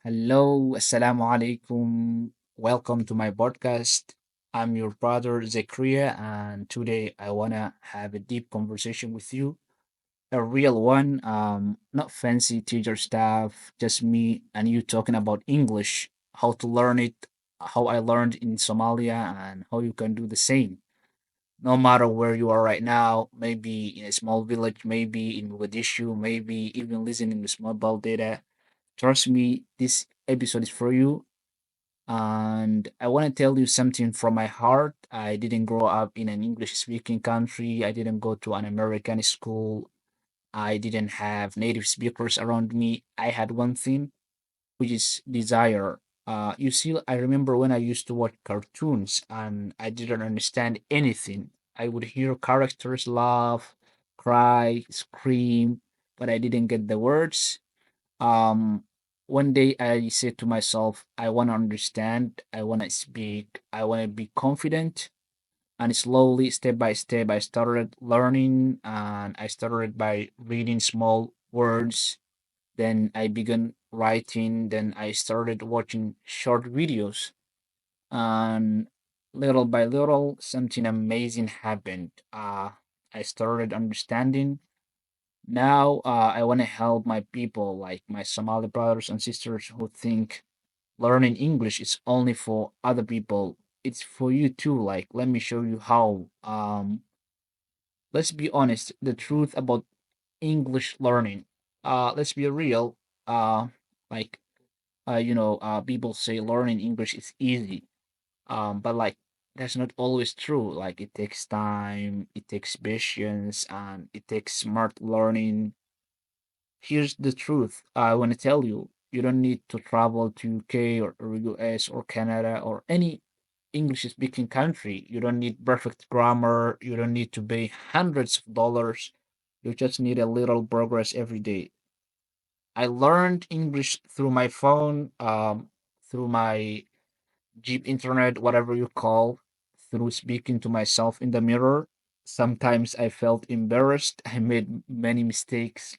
Hello, assalamu alaikum. Welcome to my podcast. I'm your brother Zakariye, and today I wanna have a deep conversation with you, a real one. Not fancy teacher stuff, just me and you talking about English, how to learn it, how I learned in Somalia, and how you can do the same. No matter where you are right now, maybe in a small village, maybe in Mogadishu, maybe even listening with mobile data. Trust me, this episode is for you. And I want to tell you something from my heart. I didn't grow up in an English speaking country. I didn't go to an American school. I didn't have native speakers around me. I had one thing, which is desire. You see, I remember when I used to watch cartoons and I didn't understand anything. I would hear characters laugh, cry, scream, but I didn't get the words. um, One day I said to myself, I want to understand, I want to speak, I want to be confident. And slowly, step by step, I started learning and I started by reading small words. Then I began writing. Then I started watching short videos. And little by little, something amazing happened. I started understanding. Now, I want to help my people, like my Somali brothers and sisters who think learning English is only for other people. It's for you too. Like, let me show you how. Let's be honest, the truth about English learning. Let's be real. Uh, like, people say learning English is easy. But like, that's not always true. Like, it takes time, it takes patience, and it takes smart learning. Here's the truth. I want to tell you, you don't need to travel to UK or US or Canada or any English speaking country. You don't need perfect grammar. You don't need to pay hundreds of dollars. You just need a little progress every day. I learned English through my phone, through my Jeep internet, whatever you call, through speaking to myself in the mirror. Sometimes I felt embarrassed. I made many mistakes.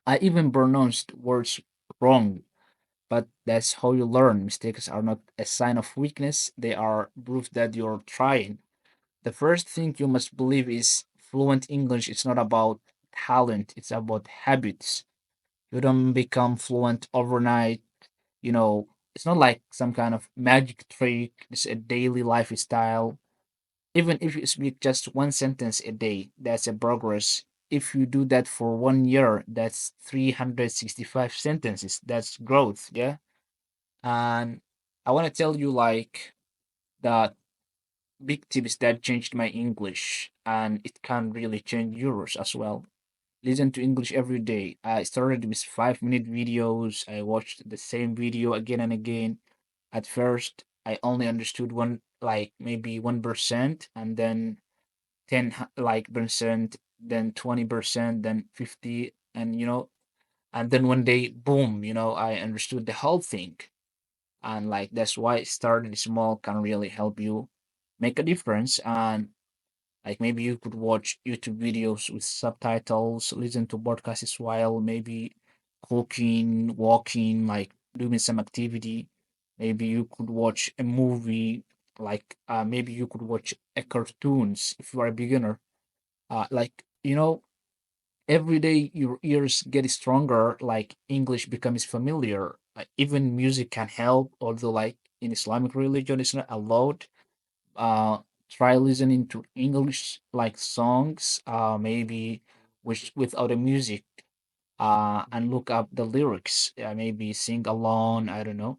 I even pronounced words wrong, but that's how you learn. Mistakes are not a sign of weakness, they are proof that you're trying. The first thing you must believe is fluent English is not about talent, it's about habits. You don't become fluent overnight. You know, it's not like some kind of magic trick, it's a daily lifestyle. Even if you speak just one sentence a day, that's a progress. If you do that for 1 year, that's 365 sentences. That's growth, yeah? And I want to tell you like that big tips that changed my English and it can really change yours as well. Listen to English every day. I started with 5-minute videos. I watched the same video again and again. At first, I only understood one, like maybe 1%, and then 10% then 20%, then 50, and and then one day, boom, I understood the whole thing. And like that's why starting small can really help you make a difference. And like maybe you could watch YouTube videos with subtitles, listen to podcasts while maybe cooking, walking, like doing some activity. Maybe you could watch a movie, like maybe you could watch a cartoons if you are a beginner. Like every day your ears get stronger, like English becomes familiar. Even music can help, although like in Islamic religion it's not allowed. uh Try listening to English like songs, maybe which without a music, and look up the lyrics, maybe sing along, I don't know.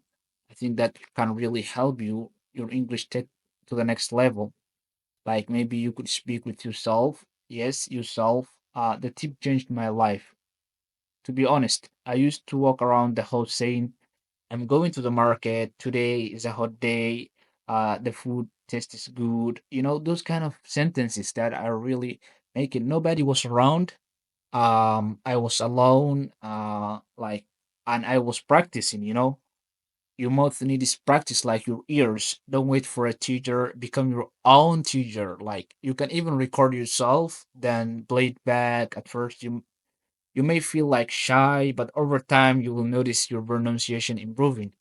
I think that can really help your English take to the next level. Like maybe you could speak with yourself. Yes, yourself. The tip changed my life. To be honest, I used to walk around the house saying, I'm going to the market. Today is a hot day. The food tastes good. Those kind of sentences that are really making nobody was around. I was alone. And I was practicing, Your mouth needs practice like your ears. Don't wait for a teacher. Become your own teacher. Like you can even record yourself, then play it back. At first, you You may feel like shy, but over time you will notice your pronunciation improving.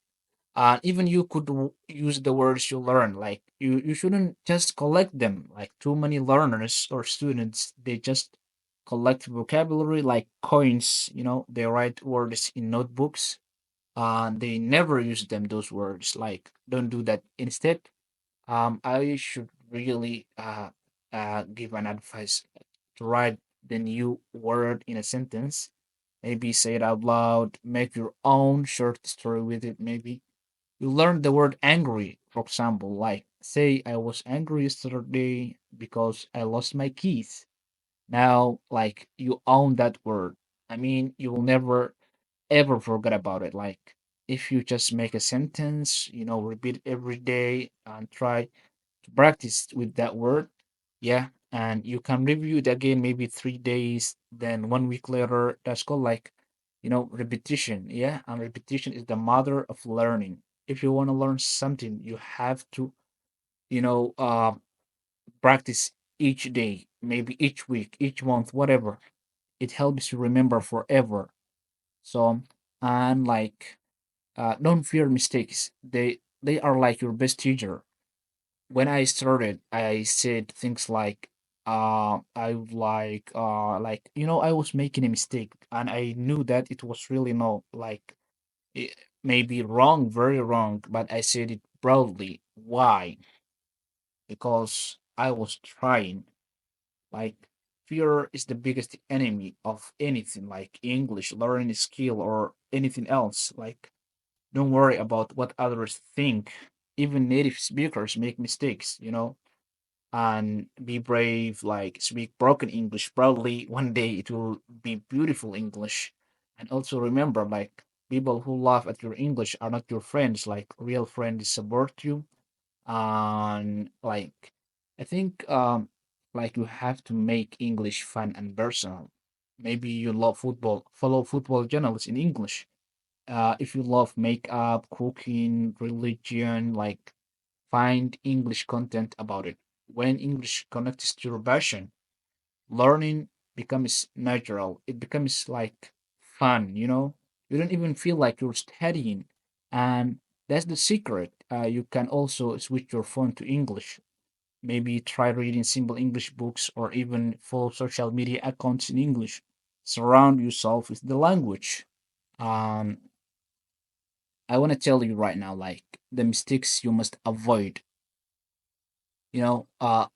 Even you could use the words you learn. Like you shouldn't just collect them. Like too many learners or students, they just collect vocabulary like coins. They write words in notebooks. They never use them. Those words. Like don't do that. Instead, I should really give an advice to write the new word in a sentence. Maybe say it out loud. Make your own short story with it. Maybe you learn the word angry, for example, like say I was angry yesterday because I lost my keys. Now, like you own that word. I mean, you will never ever forget about it. Like if you just make a sentence, repeat it every day and try to practice with that word. Yeah. And you can review it again maybe 3 days, then 1 week later. That's called like, repetition. Yeah. And repetition is the mother of learning. If you want to learn something, you have to, you know, uh, practice each day, maybe each week, each month, whatever. It helps you remember forever. So, and like, don't fear mistakes. They are like your best teacher. When I started, I said things like, I would like, I was making a mistake and I knew that it was really no, like, it may be wrong, very wrong, but I said it proudly. Why? Because I was trying. Like, fear is the biggest enemy of anything, like English, learning a skill, or anything else. Like, don't worry about what others think. Even native speakers make mistakes. And be brave, like speak broken English proudly. One day it will be beautiful English. And also remember, like, people who laugh at your English are not your friends. Like, real friends support you. And like, I think, like, you have to make English fun and personal. Maybe you love football, follow football channels in English. If you love makeup, cooking, religion, like, find English content about it. When English connects to your passion, learning becomes natural. It becomes like fun. You don't even feel like you're studying. And that's the secret. You can also switch your phone to English. Maybe try reading simple English books or even follow social media accounts in English. Surround yourself with the language. Um, I want to tell you right now, like, the mistakes you must avoid.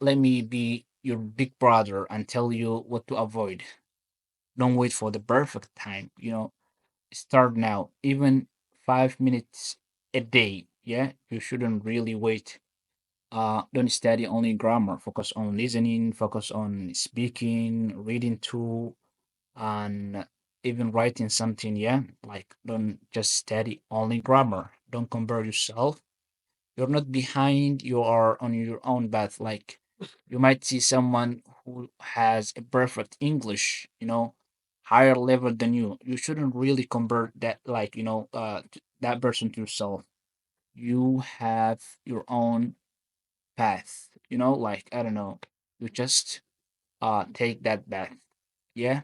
Let me be your big brother and tell you what to avoid. Don't wait for the perfect time. Start now. Even 5 minutes a day. Yeah, you shouldn't really wait. Don't study only grammar. Focus on listening. Focus on speaking, reading too, and even writing something. Yeah, like don't just study only grammar. Don't compare yourself. You're not behind, you are on your own path. Like, you might see someone who has a perfect English, higher level than you shouldn't really compare that, like, that person to yourself. You have your own path, like, I don't know, you just take that path. Yeah.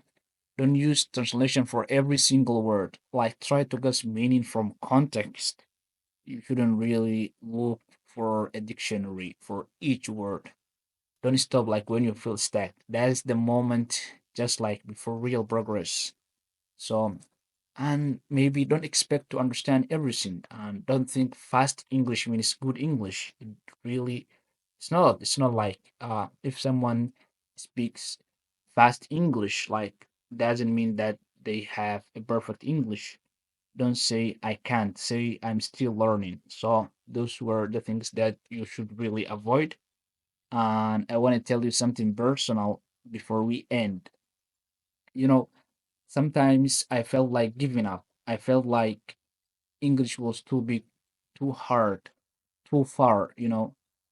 Don't use translation for every single word. Like, try to get meaning from context. You shouldn't really look for a dictionary for each word. Don't stop like when you feel stuck. That is the moment, just like before real progress. So, and maybe don't expect to understand everything. And don't think fast English means good English. Really, it's not. It's not like if someone speaks fast English, like, doesn't mean that they have a perfect English. Don't say I can't, say I'm still learning. So those were the things that you should really avoid. And I want to tell you something personal before we end. You know, Sometimes I felt like giving up. I felt like English was too big, too hard, too far.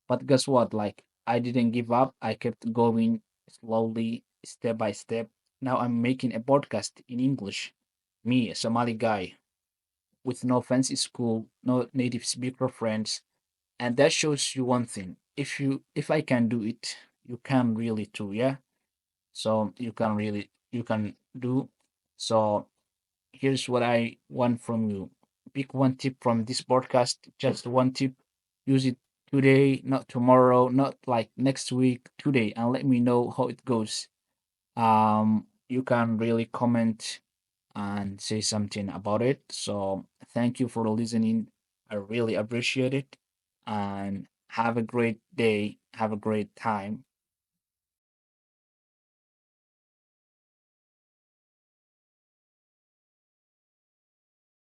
But guess what? Like, I didn't give up. I kept going slowly, step by step. Now I'm making a podcast in English. Me, a Somali guy, with no fancy school, no native speaker friends. And that shows you one thing. If I can do it, you can really too, yeah? So you can do. So here's what I want from you. Pick one tip from this podcast, just one tip. Use it today, not tomorrow, not like next week, today, and let me know how it goes. You can really comment and say something about it. So thank you for listening. I really appreciate it. And have a great day. Have a great time.